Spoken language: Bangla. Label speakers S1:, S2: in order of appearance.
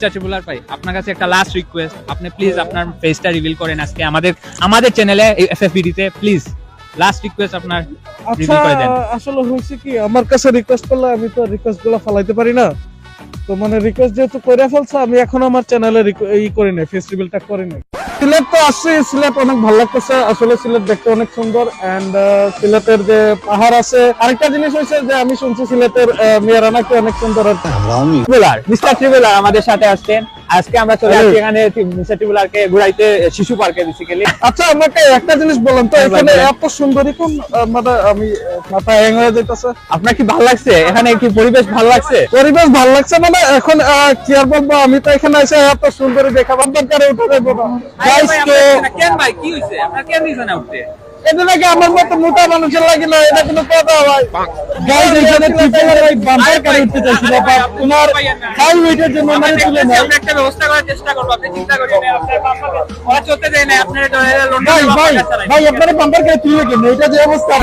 S1: চাচিবুলার ভাই আপনার কাছে একটা লাস্ট রিকোয়েস্ট, আপনি প্লিজ আপনার ফেসটা রিভিল করেন আজকে আমাদের চ্যানেলে এফএফবিডি তে, প্লিজ লাস্ট রিকোয়েস্ট আপনার রিভিল করে দেন।
S2: আসলে হইছে কি, আমার কাছে রিকোয়েস্ট করলে আমি তো রিকোয়েস্ট গুলো ফলাইতে পারি না। তো মানে রিকোয়েস্ট যেহেতু করে ফেলছে, আমি এখন আমার চ্যানেলে ই করি নাই, ফেস রিভিলটা করি নাই। সিলেট তো আসছে, সিলেট অনেক ভালো লাগতেছে আসলে, সিলেট দেখতে অনেক সুন্দর। এন্ড সিলেটের যে পাহাড় আছে, আরেকটা জিনিস হয়েছে যে আমি শুনছি সিলেটের মেয়েরা নাকি অনেক সুন্দর।
S1: মিস্টার ট্রিবুলার আমাদের সাথে আসছেন আজকে, আমরা চলে আসছি এখানে মিস্টার ট্রিবুলারকে ঘুরাইতে শিশু পার্কে বেসিক্যালি।
S2: আচ্ছা আমাকে একটা জিনিস বলেন তো, এখানে এত সুন্দরী কোন, মানে আমি মাথা হ্যাং হয়ে যাইতেছে।
S1: আপনার কি ভালো লাগছে এখানে? কি পরিবেশ ভালো লাগছে?
S2: পরিবেশ ভালো লাগছে মানে এখন কি আর বলবো, আমি তো এখানে এসে এত সুন্দরী দেখাবার দরকারে উঠে যাবো না।
S1: কেন ভাই কি হইছে? আপনার কেন দিছেন না উঠতে?
S2: এটা নাকি আমার মতো মোটা মানুষের লাগে না, এটা কোনো কথা ভাই। গাইস এখানে ট্রিপলের ভাই বাম্পার করে উঠতে চাইছিল, বাপ তোমার হাই ওয়েটের জন্য মানে তুলে না।
S1: আমরা একটা ব্যবস্থা করার চেষ্টা করব, আপনি চিন্তা করেন না। আপনার বাম্পার ওরা চলতে দেয় না, আপনারা
S2: ভাই ভাই ভাই আপনারা বাম্পার করে তুলে কেন, এটা যে অবস্থা।